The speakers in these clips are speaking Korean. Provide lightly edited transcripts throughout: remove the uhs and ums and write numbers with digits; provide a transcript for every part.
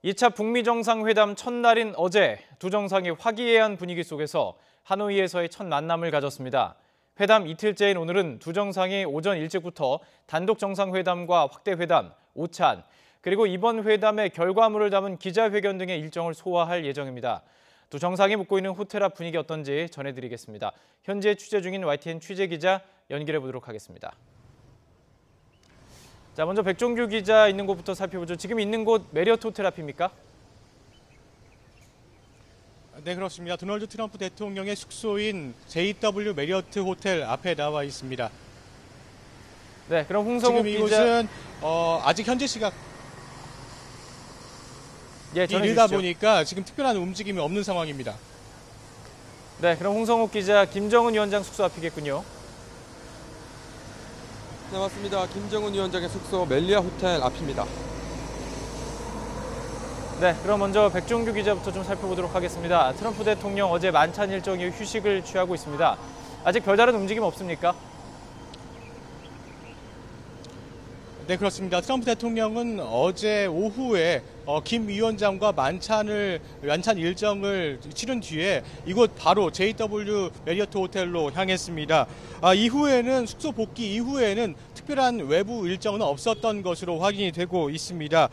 2차 북미 정상회담 첫날인 어제 두 정상이 화기애애한 분위기 속에서 하노이에서의 첫 만남을 가졌습니다. 회담 이틀째인 오늘은 두 정상이 오전 일찍부터 단독 정상회담과 확대회담, 오찬, 그리고 이번 회담의 결과물을 담은 기자회견 등의 일정을 소화할 예정입니다. 두 정상이 묵고 있는 호텔 앞 분위기 어떤지 전해드리겠습니다. 현재 취재 중인 YTN 취재기자 연결해 보도록 하겠습니다. 자, 먼저 백종규 기자 있는 곳부터 살펴보죠. 지금 있는 곳 메리어트 호텔 앞입니까? 네, 그렇습니다. 도널드 트럼프 대통령의 숙소인 JW 메리어트 호텔 앞에 나와 있습니다. 네, 그럼 홍성욱 지금 기자. 이곳은 아직 현재 시각 전해 이르다 주시죠. 보니까 지금 특별한 움직임이 없는 상황입니다. 네, 그럼 홍성욱 기자, 김정은 위원장 숙소 앞이겠군요. 네, 맞습니다. 김정은 위원장의 숙소 멜리아 호텔 앞입니다. 네, 그럼 먼저 백종규 기자부터 좀 살펴보도록 하겠습니다. 트럼프 대통령 어제 만찬 일정 이후 휴식을 취하고 있습니다. 아직 별다른 움직임 없습니까? 네, 그렇습니다. 트럼프 대통령은 어제 오후에 김 위원장과 만찬 일정을 치른 뒤에 이곳 바로 JW 메리어트 호텔로 향했습니다. 이후에는 숙소 복귀 이후에는 특별한 외부 일정은 없었던 것으로 확인이 되고 있습니다.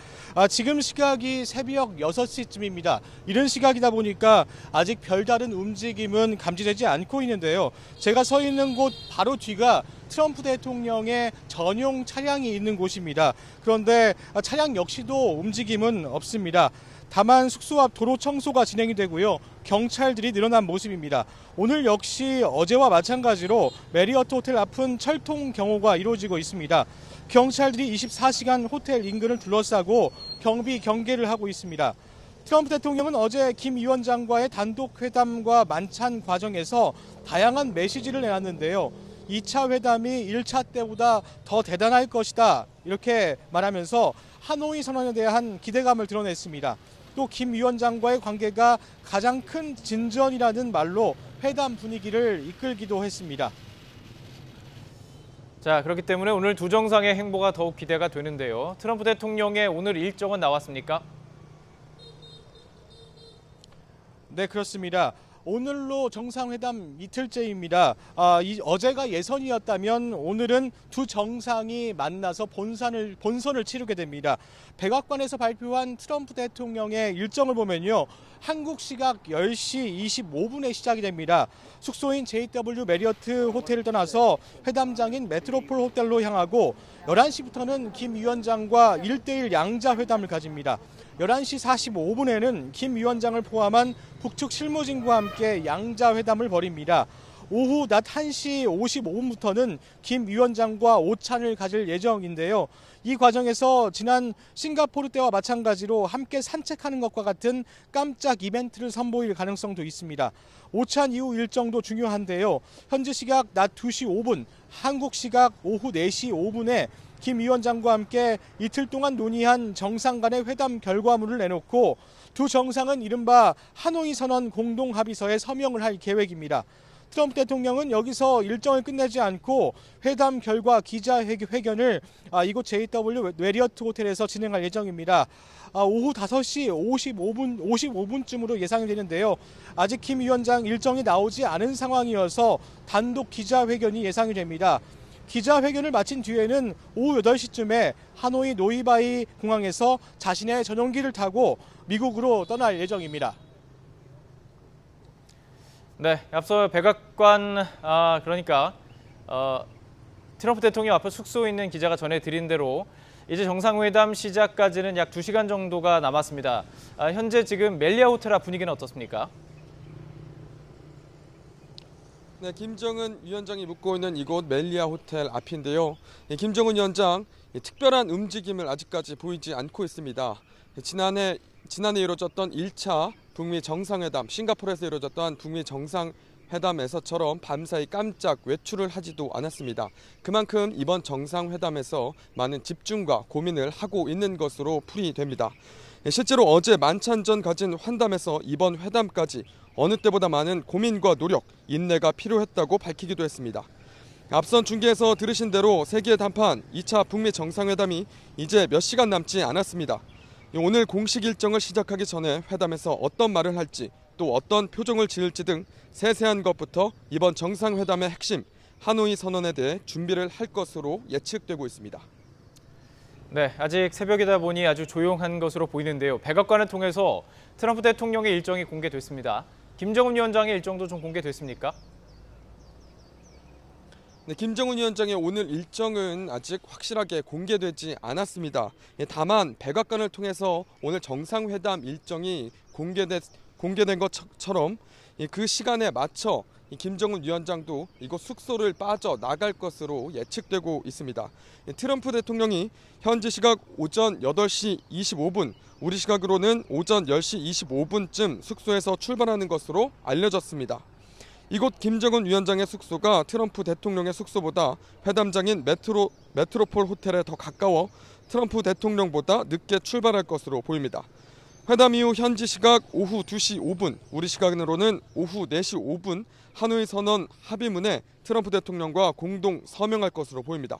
지금 시각이 새벽 6시쯤입니다. 이런 시각이다 보니까 아직 별다른 움직임은 감지되지 않고 있는데요. 제가 서 있는 곳 바로 뒤가 트럼프 대통령의 전용 차량이 있는 곳입니다. 그런데 차량 역시도 움직임은 없습니다. 다만 숙소 앞 도로 청소가 진행이 되고요. 경찰들이 늘어난 모습입니다. 오늘 역시 어제와 마찬가지로 메리어트 호텔 앞은 철통 경호가 이루어지고 있습니다. 경찰들이 24시간 호텔 인근을 둘러싸고 경비 경계를 하고 있습니다. 트럼프 대통령은 어제 김 위원장과의 단독 회담과 만찬 과정에서 다양한 메시지를 내놨는데요. 2차 회담이 1차 때보다 더 대단할 것이다, 이렇게 말하면서 하노이 선언에 대한 기대감을 드러냈습니다. 또 김 위원장과의 관계가 가장 큰 진전이라는 말로 회담 분위기를 이끌기도 했습니다. 자, 그렇기 때문에 오늘 두 정상의 행보가 더욱 기대가 되는데요. 트럼프 대통령의 오늘 일정은 나왔습니까? 네, 그렇습니다. 오늘로 정상회담 이틀째입니다. 어제가 예선이었다면 오늘은 두 정상이 만나서 본선을 치르게 됩니다. 백악관에서 발표한 트럼프 대통령의 일정을 보면요. 한국 시각 10시 25분에 시작이 됩니다. 숙소인 JW 메리어트 호텔을 떠나서 회담장인 메트로폴 호텔로 향하고 11시부터는 김 위원장과 1대1 양자 회담을 가집니다. 11시 45분에는 김 위원장을 포함한 북측 실무진과 함께 양자 회담을 벌입니다. 오후 낮 1시 55분부터는 김 위원장과 오찬을 가질 예정인데요. 이 과정에서 지난 싱가포르 때와 마찬가지로 함께 산책하는 것과 같은 깜짝 이벤트를 선보일 가능성도 있습니다. 오찬 이후 일정도 중요한데요. 현지 시각 낮 2시 5분, 한국 시각 오후 4시 5분에 김 위원장과 함께 이틀 동안 논의한 정상 간의 회담 결과물을 내놓고 두 정상은 이른바 하노이 선언 공동합의서에 서명을 할 계획입니다. 트럼프 대통령은 여기서 일정을 끝내지 않고 회담 결과 기자회견을 이곳 JW 메리어트 호텔에서 진행할 예정입니다. 오후 5시 55분쯤으로 예상이 되는데요. 아직 김 위원장 일정이 나오지 않은 상황이어서 단독 기자회견이 예상이 됩니다. 기자회견을 마친 뒤에는 오후 8시쯤에 하노이 노이바이 공항에서 자신의 전용기를 타고 미국으로 떠날 예정입니다. 네, 앞서 백악관, 트럼프 대통령 앞에 숙소에 있는 기자가 전해드린 대로 이제 정상회담 시작까지는 약 2시간 정도가 남았습니다. 현재 지금 멜리아 호텔 앞 분위기는 어떻습니까? 네, 김정은 위원장이 묵고 있는 이곳 멜리아 호텔 앞인데요. 김정은 위원장 특별한 움직임을 아직까지 보이지 않고 있습니다. 지난해 이루어졌던 1차 북미 정상회담, 싱가포르에서 이루어졌던 북미 정상회담에서처럼 밤사이 깜짝 외출을 하지도 않았습니다. 그만큼 이번 정상회담에서 많은 집중과 고민을 하고 있는 것으로 풀이됩니다. 실제로 어제 만찬 전 가진 환담에서 이번 회담까지 어느 때보다 많은 고민과 노력, 인내가 필요했다고 밝히기도 했습니다. 앞선 중계에서 들으신 대로 세계 단판 2차 북미 정상회담이 이제 몇 시간 남지 않았습니다. 오늘 공식 일정을 시작하기 전에 회담에서 어떤 말을 할지 또 어떤 표정을 지을지 등 세세한 것부터 이번 정상회담의 핵심 하노이 선언에 대해 준비를 할 것으로 예측되고 있습니다. 네, 아직 새벽이다 보니 아주 조용한 것으로 보이는데요. 백악관을 통해서 트럼프 대통령의 일정이 공개됐습니다. 김정은 위원장의 일정도 좀 공개됐습니까? 네, 김정은 위원장의 오늘 일정은 아직 확실하게 공개되지 않았습니다. 다만 백악관을 통해서 오늘 정상회담 일정이 공개된 것처럼 그 시간에 맞춰 김정은 위원장도 이곳 숙소를 빠져나갈 것으로 예측되고 있습니다. 트럼프 대통령이 현지 시각 오전 8시 25분, 우리 시각으로는 오전 10시 25분쯤 숙소에서 출발하는 것으로 알려졌습니다. 이곳 김정은 위원장의 숙소가 트럼프 대통령의 숙소보다 회담장인 메트로폴 호텔에 더 가까워 트럼프 대통령보다 늦게 출발할 것으로 보입니다. 회담 이후 현지 시각 오후 2시 5분, 우리 시간으로는 오후 4시 5분 하노이 선언 합의문에 트럼프 대통령과 공동 서명할 것으로 보입니다.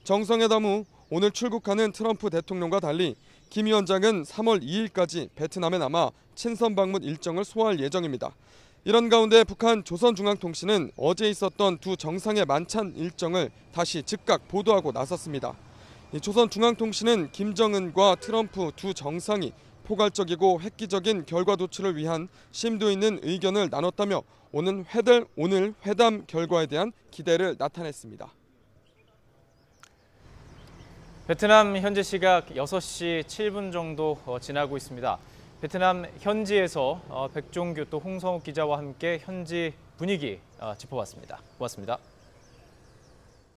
정상회담 후 오늘 출국하는 트럼프 대통령과 달리 김 위원장은 3월 2일까지 베트남에 남아 친선 방문 일정을 소화할 예정입니다. 이런 가운데 북한 조선중앙통신은 어제 있었던 두 정상의 만찬 일정을 다시 즉각 보도하고 나섰습니다. 조선중앙통신은 김정은과 트럼프 두 정상이 포괄적이고 획기적인 결과 도출을 위한 심도 있는 의견을 나눴다며 오늘 회담 결과에 대한 기대를 나타냈습니다. 베트남 현지 시각 6시 7분 정도 지나고 있습니다. 베트남 현지에서 백종규 또 홍성욱 기자와 함께 현지 분위기 짚어봤습니다. 고맙습니다.